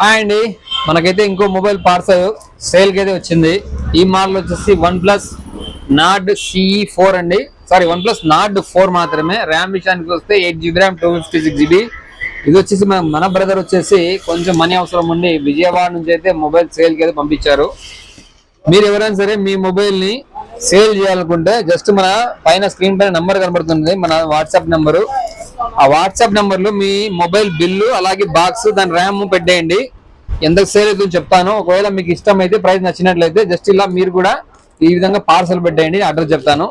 Hi అండి, మనకైతే ఇంకో మొబైల్ పార్సల్ సేల్ కి అయితే వచ్చింది. ఈ మోడల్ వచ్చేసి OnePlus Nord CE4 అండి. సారీ, OnePlus Nord 4 మాత్రమే. ర్యామ్ విషయానికి వస్తే 8GB ర్యామ్ 256GB. ఇది వచ్చేసి మన బ్రదర్ వచ్చేసి కొంచెం మనీ అవసరం ఉండి విజయవాడ నుంచి అయితే మొబైల్ సేల్ కి అయితే పంపించారు. మీరు ఎవరైనా సరే మీ మొబైల్ ని సేల్ చేయాలనుకుంటే జస్ట్ మన పైన స్క్రీన్ పైన నంబర్ కనబడుతుంది, మన వాట్సాప్ నెంబరు. ఆ వాట్సాప్ నెంబర్ లో మీ మొబైల్ బిల్లు అలాగే బాక్స్ దాని ర్యామ్ పెట్టేయండి. ఎంత సేల్ అవుతుందో చెప్తాను. ఒకవేళ మీకు ఇష్టం అయితే ప్రైస్ నచ్చినట్లయితే జస్ట్ ఇలా మీరు కూడా ఈ విధంగా పార్సల్ పెట్టేయండి. అడ్రస్ చెప్తాను.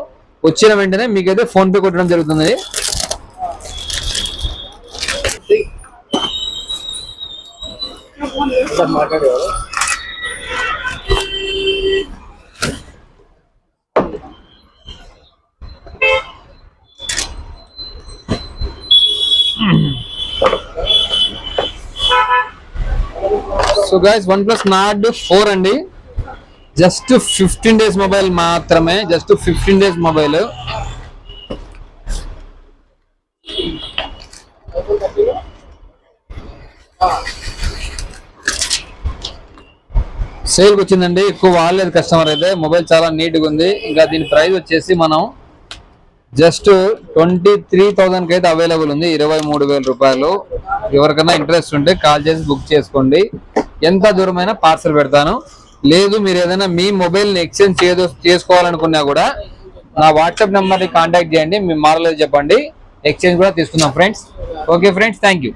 వచ్చిన వెంటనే మీకైతే ఫోన్ పే కొట్టడం జరుగుతుంది. సో గైస్, OnePlus Nord 4 అండి. జస్ట్ 15 days మొబైల్ మాత్రమే. Just 15 days mobile. సేల్కి వచ్చిందండి. ఎక్కువ వాడలేదు కస్టమర్ అయితే. మొబైల్ చాలా నీట్గా ఉంది. ఇంకా దీని ప్రైస్ వచ్చేసి మనం జస్ట్ 23,000కి అయితే అవైలబుల్ ఉంది. 23,000 రూపాయలు. ఎవరికైనా ఇంట్రెస్ట్ ఉంటే కాల్ చేసి బుక్ చేసుకోండి. ఎంత దూరమైనా పార్సల్ పెడతాను. లేదు మీరు ఏదైనా మీ మొబైల్ని ఎక్స్చేంజ్ చేసుకోవాలనుకున్నా కూడా నా వాట్సాప్ నెంబర్ని కాంటాక్ట్ చేయండి. మీ మోడల్ చెప్పండి, ఎక్స్చేంజ్ కూడా తీసుకుందాం friends. Okay friends, thank you.